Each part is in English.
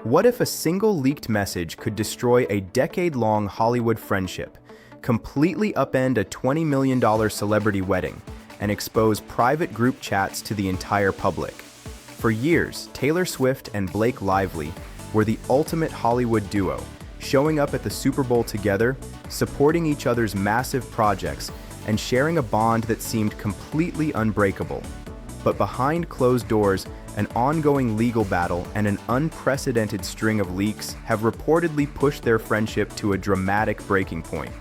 What if a single leaked message could destroy a decade-long Hollywood friendship, completely upend a $20 million celebrity wedding, and expose private group chats to the entire public? For years, Taylor Swift and Blake Lively were the ultimate Hollywood duo, showing up at the Super Bowl together, supporting each other's massive projects, and sharing a bond that seemed completely unbreakable. But behind closed doors, an ongoing legal battle and an unprecedented string of leaks have reportedly pushed their friendship to a dramatic breaking point.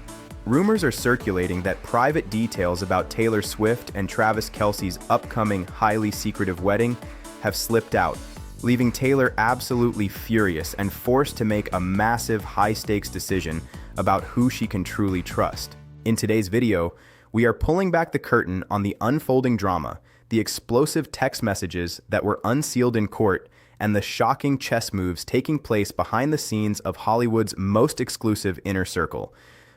Rumors are circulating that private details about Taylor Swift and Travis Kelce's upcoming highly secretive wedding have slipped out, leaving Taylor absolutely furious and forced to make a massive high-stakes decision about who she can truly trust. In today's video, we are pulling back the curtain on the unfolding drama, the explosive text messages that were unsealed in court, and the shocking chess moves taking place behind the scenes of Hollywood's most exclusive inner circle.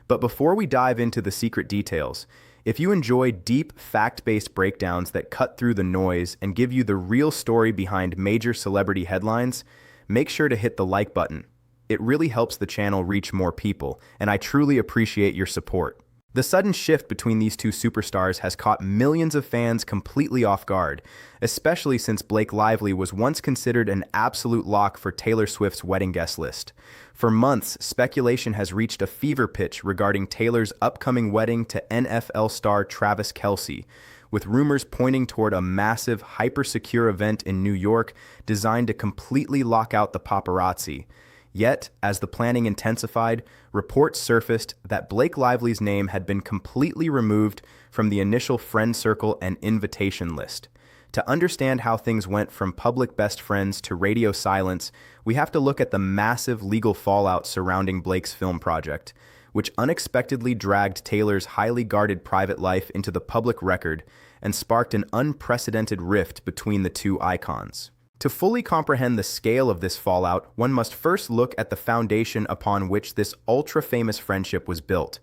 But before we dive into the secret details, if you enjoy deep, fact-based breakdowns that cut through the noise and give you the real story behind major celebrity headlines, make sure to hit the like button. It really helps the channel reach more people, and I truly appreciate your support. The sudden shift between these two superstars has caught millions of fans completely off guard, especially since Blake Lively was once considered an absolute lock for Taylor Swift's wedding guest list. For months, speculation has reached a fever pitch regarding Taylor's upcoming wedding to NFL star Travis Kelce, with rumors pointing toward a massive, hyper-secure event in New York designed to completely lock out the paparazzi. Yet, as the planning intensified, reports surfaced that Blake Lively's name had been completely removed from the initial friend circle and invitation list. To understand how things went from public best friends to radio silence, we have to look at the massive legal fallout surrounding Blake's film project, which unexpectedly dragged Taylor's highly guarded private life into the public record and sparked an unprecedented rift between the two icons. To fully comprehend the scale of this fallout, one must first look at the foundation upon which this ultra-famous friendship was built.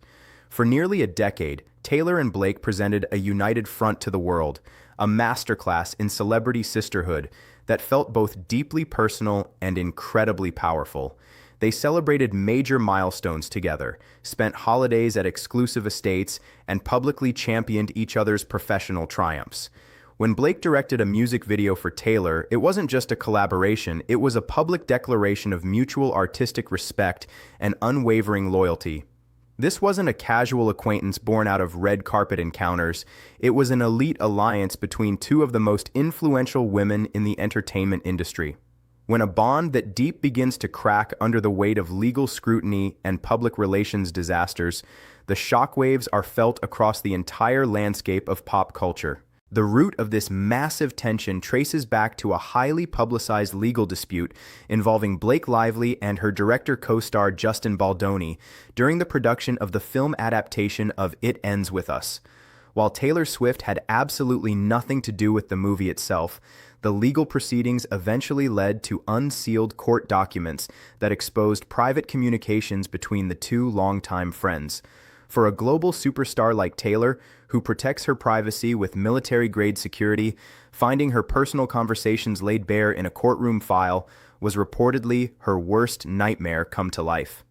For nearly a decade, Taylor and Blake presented a united front to the world, a masterclass in celebrity sisterhood that felt both deeply personal and incredibly powerful. They celebrated major milestones together, spent holidays at exclusive estates, and publicly championed each other's professional triumphs. When Blake directed a music video for Taylor, it wasn't just a collaboration, it was a public declaration of mutual artistic respect and unwavering loyalty. This wasn't a casual acquaintance born out of red carpet encounters, it was an elite alliance between two of the most influential women in the entertainment industry. When a bond that deep begins to crack under the weight of legal scrutiny and public relations disasters, the shockwaves are felt across the entire landscape of pop culture. The root of this massive tension traces back to a highly publicized legal dispute involving Blake Lively and her director co-star Justin Baldoni during the production of the film adaptation of It Ends With Us. While Taylor Swift had absolutely nothing to do with the movie itself, the legal proceedings eventually led to unsealed court documents that exposed private communications between the two longtime friends. For a global superstar like Taylor, who protects her privacy with military-grade security, finding her personal conversations laid bare in a courtroom file was reportedly her worst nightmare come to life.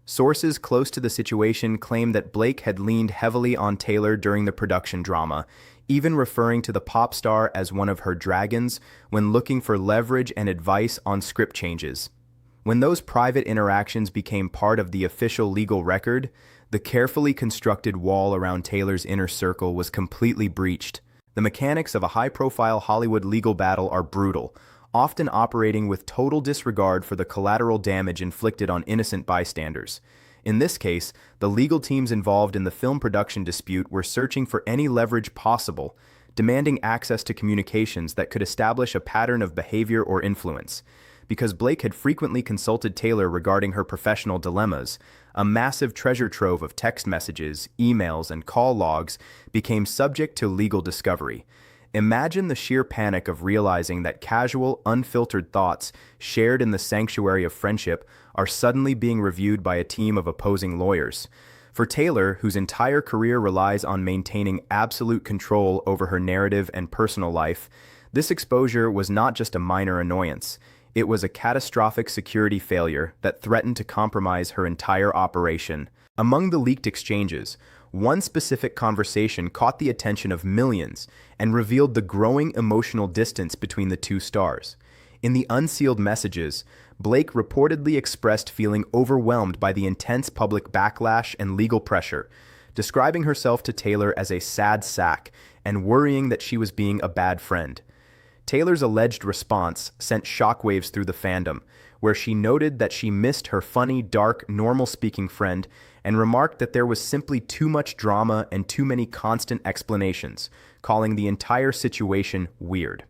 Sources close to the situation claim that Blake had leaned heavily on Taylor during the production drama, even referring to the pop star as one of her dragons when looking for leverage and advice on script changes. When those private interactions became part of the official legal record, the carefully constructed wall around Taylor's inner circle was completely breached. The mechanics of a high-profile Hollywood legal battle are brutal, often operating with total disregard for the collateral damage inflicted on innocent bystanders. In this case, the legal teams involved in the film production dispute were searching for any leverage possible, demanding access to communications that could establish a pattern of behavior or influence. Because Blake had frequently consulted Taylor regarding her professional dilemmas, a massive treasure trove of text messages, emails, and call logs became subject to legal discovery. Imagine the sheer panic of realizing that casual, unfiltered thoughts shared in the sanctuary of friendship are suddenly being reviewed by a team of opposing lawyers. For Taylor, whose entire career relies on maintaining absolute control over her narrative and personal life, this exposure was not just a minor annoyance. It was a catastrophic security failure that threatened to compromise her entire operation. Among the leaked exchanges, one specific conversation caught the attention of millions and revealed the growing emotional distance between the two stars. In the unsealed messages, Blake reportedly expressed feeling overwhelmed by the intense public backlash and legal pressure, describing herself to Taylor as a sad sack and worrying that she was being a bad friend. Taylor's alleged response sent shockwaves through the fandom, where she noted that she missed her funny, dark, normal-speaking friend and remarked that there was simply too much drama and too many constant explanations, calling the entire situation weird.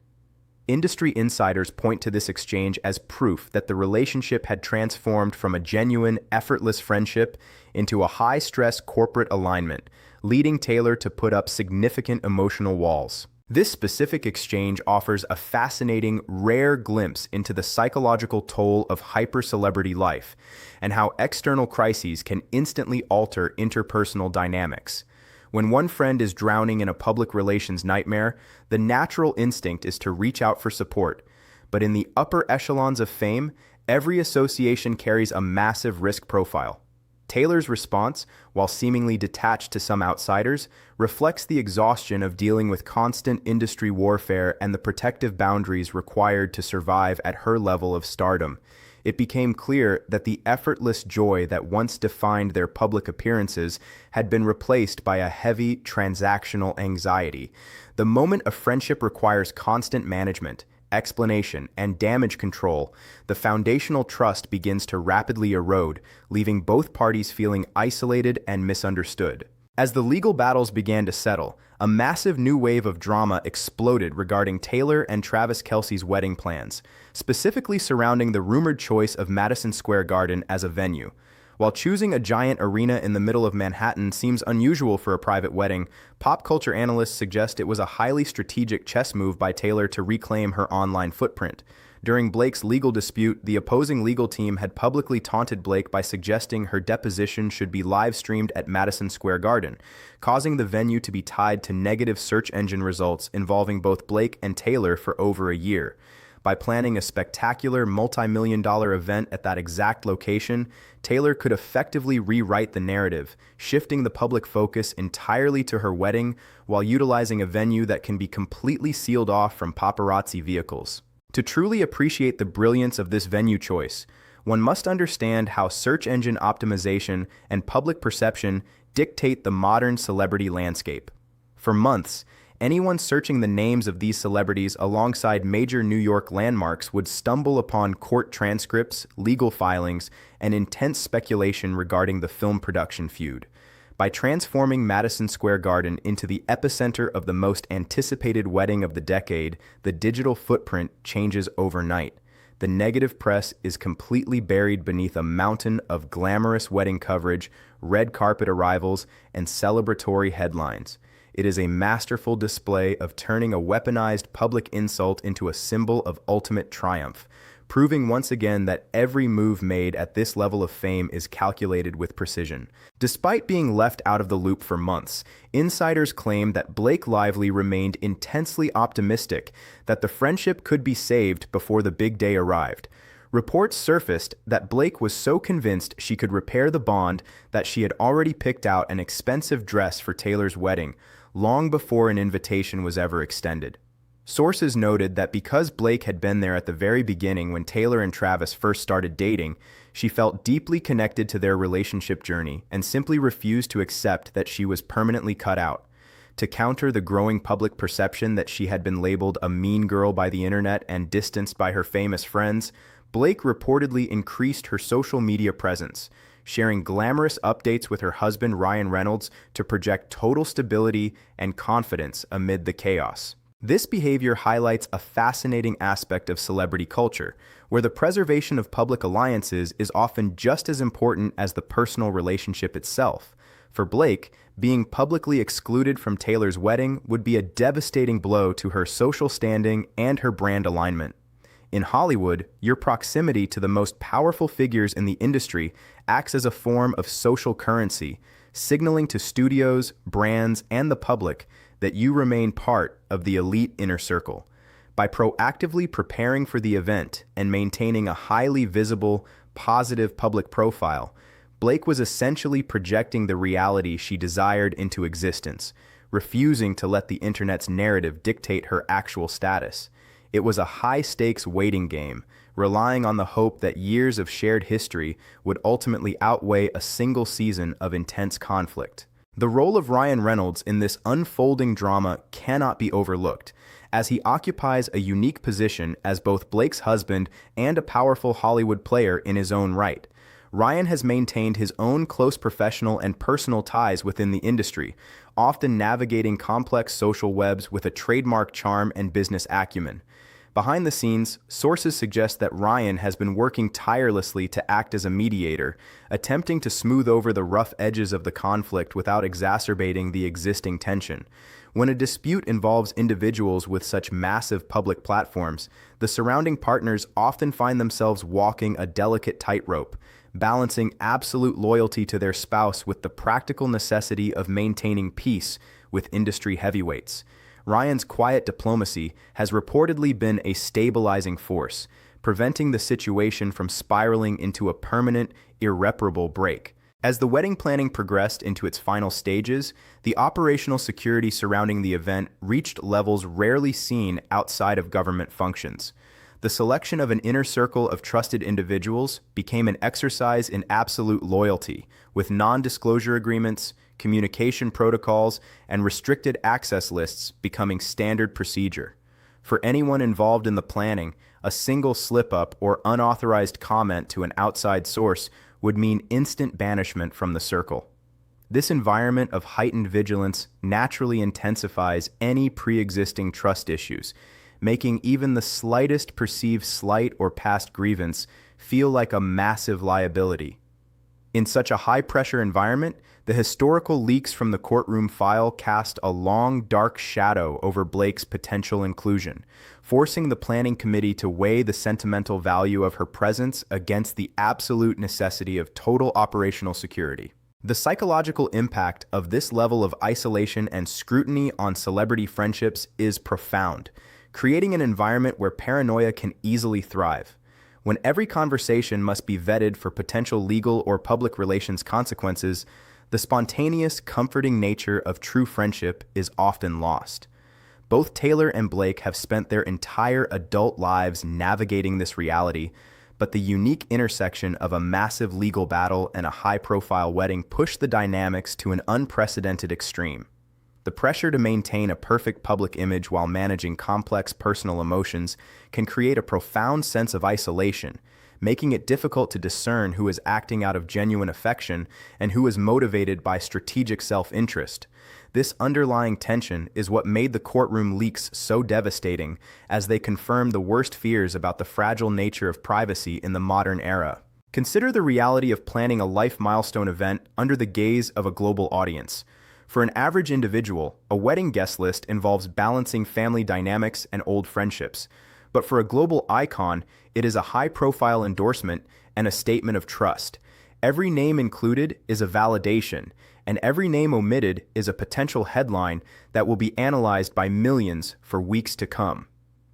Industry insiders point to this exchange as proof that the relationship had transformed from a genuine, effortless friendship into a high-stress corporate alignment, leading Taylor to put up significant emotional walls. This specific exchange offers a fascinating, rare glimpse into the psychological toll of hyper-celebrity life and how external crises can instantly alter interpersonal dynamics. When one friend is drowning in a public relations nightmare, the natural instinct is to reach out for support. But in the upper echelons of fame, every association carries a massive risk profile. Taylor's response, while seemingly detached to some outsiders, reflects the exhaustion of dealing with constant industry warfare and the protective boundaries required to survive at her level of stardom. It became clear that the effortless joy that once defined their public appearances had been replaced by a heavy, transactional anxiety. The moment a friendship requires constant management, explanation, and damage control, the foundational trust begins to rapidly erode, leaving both parties feeling isolated and misunderstood. As the legal battles began to settle, a massive new wave of drama exploded regarding Taylor and Travis Kelce's wedding plans, specifically surrounding the rumored choice of Madison Square Garden as a venue. While choosing a giant arena in the middle of Manhattan seems unusual for a private wedding, pop culture analysts suggest it was a highly strategic chess move by Taylor to reclaim her online footprint. During Blake's legal dispute, the opposing legal team had publicly taunted Blake by suggesting her deposition should be live-streamed at Madison Square Garden, causing the venue to be tied to negative search engine results involving both Blake and Taylor for over a year. By planning a spectacular multi-million-dollar event at that exact location, Taylor could effectively rewrite the narrative, shifting the public focus entirely to her wedding while utilizing a venue that can be completely sealed off from paparazzi vehicles. To truly appreciate the brilliance of this venue choice, one must understand how search engine optimization and public perception dictate the modern celebrity landscape. For months, anyone searching the names of these celebrities alongside major New York landmarks would stumble upon court transcripts, legal filings, and intense speculation regarding the film production feud. By transforming Madison Square Garden into the epicenter of the most anticipated wedding of the decade, the digital footprint changes overnight. The negative press is completely buried beneath a mountain of glamorous wedding coverage, red carpet arrivals, and celebratory headlines. It is a masterful display of turning a weaponized public insult into a symbol of ultimate triumph, proving once again that every move made at this level of fame is calculated with precision. Despite being left out of the loop for months, insiders claim that Blake Lively remained intensely optimistic that the friendship could be saved before the big day arrived. Reports surfaced that Blake was so convinced she could repair the bond that she had already picked out an expensive dress for Taylor's wedding, long before an invitation was ever extended. Sources noted that because Blake had been there at the very beginning when Taylor and Travis first started dating, she felt deeply connected to their relationship journey and simply refused to accept that she was permanently cut out. To counter the growing public perception that she had been labeled a mean girl by the internet and distanced by her famous friends, Blake reportedly increased her social media presence, sharing glamorous updates with her husband Ryan Reynolds to project total stability and confidence amid the chaos. This behavior highlights a fascinating aspect of celebrity culture, where the preservation of public alliances is often just as important as the personal relationship itself. For Blake, being publicly excluded from Taylor's wedding would be a devastating blow to her social standing and her brand alignment. In Hollywood, your proximity to the most powerful figures in the industry acts as a form of social currency, signaling to studios, brands, and the public that you remain part of the elite inner circle. By proactively preparing for the event and maintaining a highly visible, positive public profile, Blake was essentially projecting the reality she desired into existence, refusing to let the internet's narrative dictate her actual status. It was a high-stakes waiting game, relying on the hope that years of shared history would ultimately outweigh a single season of intense conflict. The role of Ryan Reynolds in this unfolding drama cannot be overlooked, as he occupies a unique position as both Blake's husband and a powerful Hollywood player in his own right. Ryan has maintained his own close professional and personal ties within the industry, often navigating complex social webs with a trademark charm and business acumen. Behind the scenes, sources suggest that Ryan has been working tirelessly to act as a mediator, attempting to smooth over the rough edges of the conflict without exacerbating the existing tension. When a dispute involves individuals with such massive public platforms, the surrounding partners often find themselves walking a delicate tightrope, balancing absolute loyalty to their spouse with the practical necessity of maintaining peace with industry heavyweights. Ryan's quiet diplomacy has reportedly been a stabilizing force, preventing the situation from spiraling into a permanent, irreparable break. As the wedding planning progressed into its final stages, the operational security surrounding the event reached levels rarely seen outside of government functions. The selection of an inner circle of trusted individuals became an exercise in absolute loyalty, with non-disclosure agreements, communication protocols, and restricted access lists becoming standard procedure. For anyone involved in the planning, a single slip-up or unauthorized comment to an outside source would mean instant banishment from the circle. This environment of heightened vigilance naturally intensifies any pre-existing trust issues, making even the slightest perceived slight or past grievance feel like a massive liability. In such a high-pressure environment, the historical leaks from the courtroom file cast a long, dark shadow over Blake's potential inclusion, forcing the planning committee to weigh the sentimental value of her presence against the absolute necessity of total operational security. The psychological impact of this level of isolation and scrutiny on celebrity friendships is profound, creating an environment where paranoia can easily thrive. When every conversation must be vetted for potential legal or public relations consequences, the spontaneous, comforting nature of true friendship is often lost. Both Taylor and Blake have spent their entire adult lives navigating this reality, but the unique intersection of a massive legal battle and a high-profile wedding pushed the dynamics to an unprecedented extreme. The pressure to maintain a perfect public image while managing complex personal emotions can create a profound sense of isolation, making it difficult to discern who is acting out of genuine affection and who is motivated by strategic self-interest. This underlying tension is what made the courtroom leaks so devastating, as they confirm the worst fears about the fragile nature of privacy in the modern era. Consider the reality of planning a life milestone event under the gaze of a global audience. For an average individual, a wedding guest list involves balancing family dynamics and old friendships. But for a global icon, it is a high-profile endorsement and a statement of trust. Every name included is a validation, and every name omitted is a potential headline that will be analyzed by millions for weeks to come.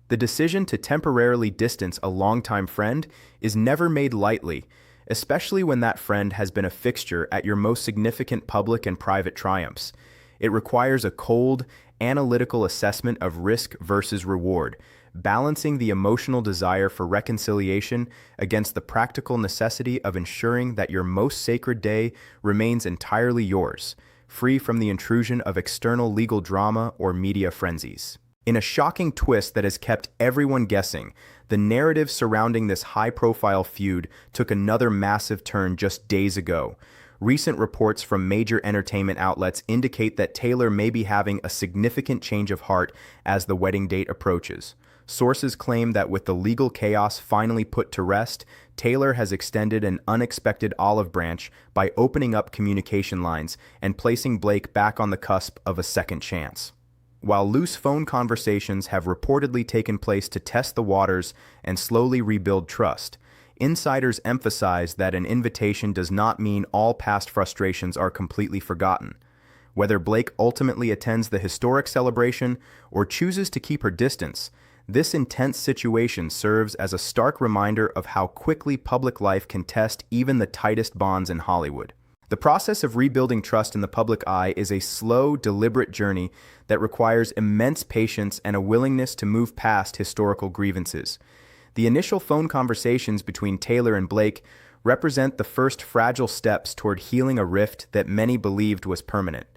The decision to temporarily distance a longtime friend is never made lightly, especially when that friend has been a fixture at your most significant public and private triumphs. It requires a cold, analytical assessment of risk versus reward, balancing the emotional desire for reconciliation against the practical necessity of ensuring that your most sacred day remains entirely yours, free from the intrusion of external legal drama or media frenzies. In a shocking twist that has kept everyone guessing, the narrative surrounding this high-profile feud took another massive turn just days ago. Recent reports from major entertainment outlets indicate that Taylor may be having a significant change of heart as the wedding date approaches. Sources claim that with the legal chaos finally put to rest, Taylor has extended an unexpected olive branch by opening up communication lines and placing Blake back on the cusp of a second chance. While loose phone conversations have reportedly taken place to test the waters and slowly rebuild trust, insiders emphasize that an invitation does not mean all past frustrations are completely forgotten. Whether Blake ultimately attends the historic celebration or chooses to keep her distance, This intense situation serves as a stark reminder of how quickly public life can test even the tightest bonds in Hollywood. The process of rebuilding trust in the public eye is a slow, deliberate journey that requires immense patience and a willingness to move past historical grievances. The initial phone conversations between Taylor and Blake represent the first fragile steps toward healing a rift that many believed was permanent.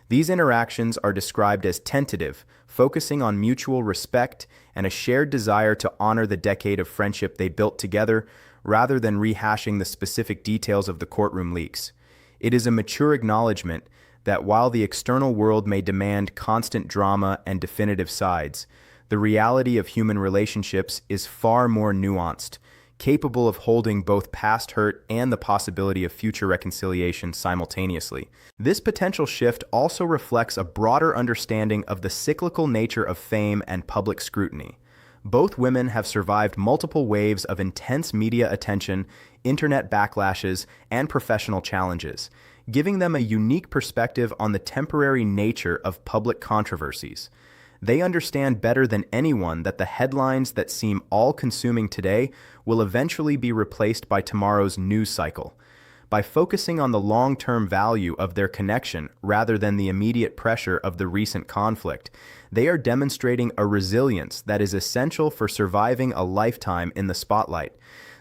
These interactions are described as tentative, focusing on mutual respect and a shared desire to honor the decade of friendship they built together, rather than rehashing the specific details of the courtroom leaks. It is a mature acknowledgement that while the external world may demand constant drama and definitive sides, the reality of human relationships is far more nuanced, capable of holding both past hurt and the possibility of future reconciliation simultaneously. This potential shift also reflects a broader understanding of the cyclical nature of fame and public scrutiny. Both women have survived multiple waves of intense media attention, internet backlashes, and professional challenges, giving them a unique perspective on the temporary nature of public controversies. They understand better than anyone that the headlines that seem all-consuming today will eventually be replaced by tomorrow's news cycle. By focusing on the long-term value of their connection rather than the immediate pressure of the recent conflict, they are demonstrating a resilience that is essential for surviving a lifetime in the spotlight.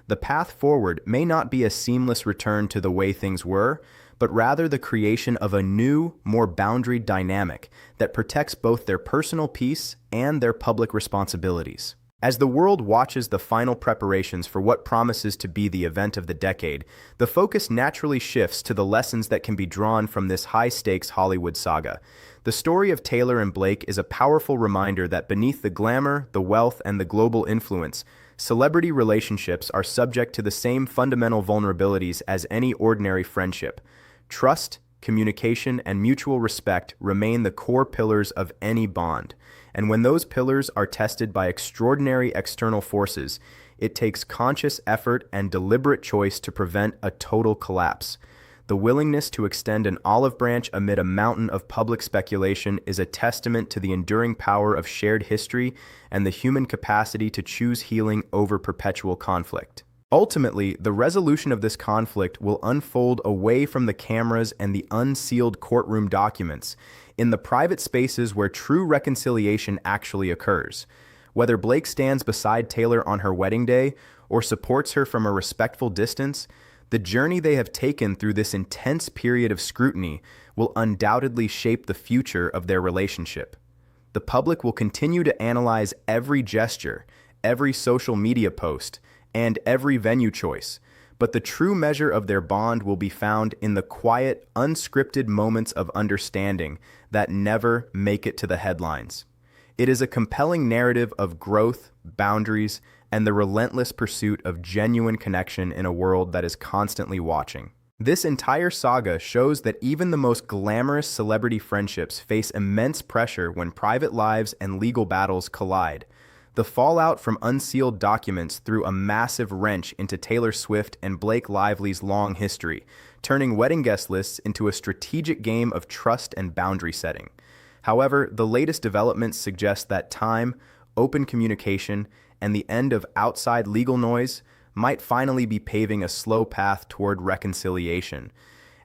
The path forward may not be a seamless return to the way things were, but rather the creation of a new, more boundaried dynamic that protects both their personal peace and their public responsibilities. As the world watches the final preparations for what promises to be the event of the decade, the focus naturally shifts to the lessons that can be drawn from this high-stakes Hollywood saga. The story of Taylor and Blake is a powerful reminder that beneath the glamour, the wealth, and the global influence, celebrity relationships are subject to the same fundamental vulnerabilities as any ordinary friendship. Trust, communication, and mutual respect remain the core pillars of any bond. And when those pillars are tested by extraordinary external forces, it takes conscious effort and deliberate choice to prevent a total collapse. The willingness to extend an olive branch amid a mountain of public speculation is a testament to the enduring power of shared history and the human capacity to choose healing over perpetual conflict. Ultimately, the resolution of this conflict will unfold away from the cameras and the unsealed courtroom documents, in the private spaces where true reconciliation actually occurs. Whether Blake stands beside Taylor on her wedding day or supports her from a respectful distance, the journey they have taken through this intense period of scrutiny will undoubtedly shape the future of their relationship. The public will continue to analyze every gesture, every social media post, and every venue choice, but the true measure of their bond will be found in the quiet, unscripted moments of understanding that never make it to the headlines. It is a compelling narrative of growth, boundaries, and the relentless pursuit of genuine connection in a world that is constantly watching. This entire saga shows that even the most glamorous celebrity friendships face immense pressure when private lives and legal battles collide. The fallout from unsealed documents threw a massive wrench into Taylor Swift and Blake Lively's long history, turning wedding guest lists into a strategic game of trust and boundary setting. However, the latest developments suggest that time, open communication, and the end of outside legal noise might finally be paving a slow path toward reconciliation.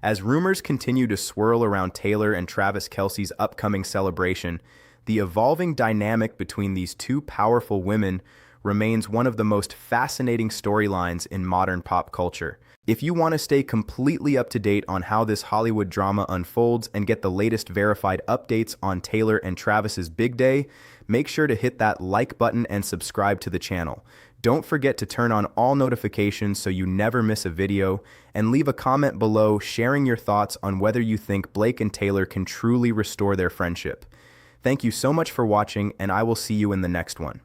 As rumors continue to swirl around Taylor and Travis Kelce's upcoming celebration, the evolving dynamic between these two powerful women remains one of the most fascinating storylines in modern pop culture. If you want to stay completely up to date on how this Hollywood drama unfolds and get the latest verified updates on Taylor and Travis's big day, make sure to hit that like button and subscribe to the channel. Don't forget to turn on all notifications so you never miss a video, and leave a comment below sharing your thoughts on whether you think Blake and Taylor can truly restore their friendship. Thank you so much for watching, and I will see you in the next one.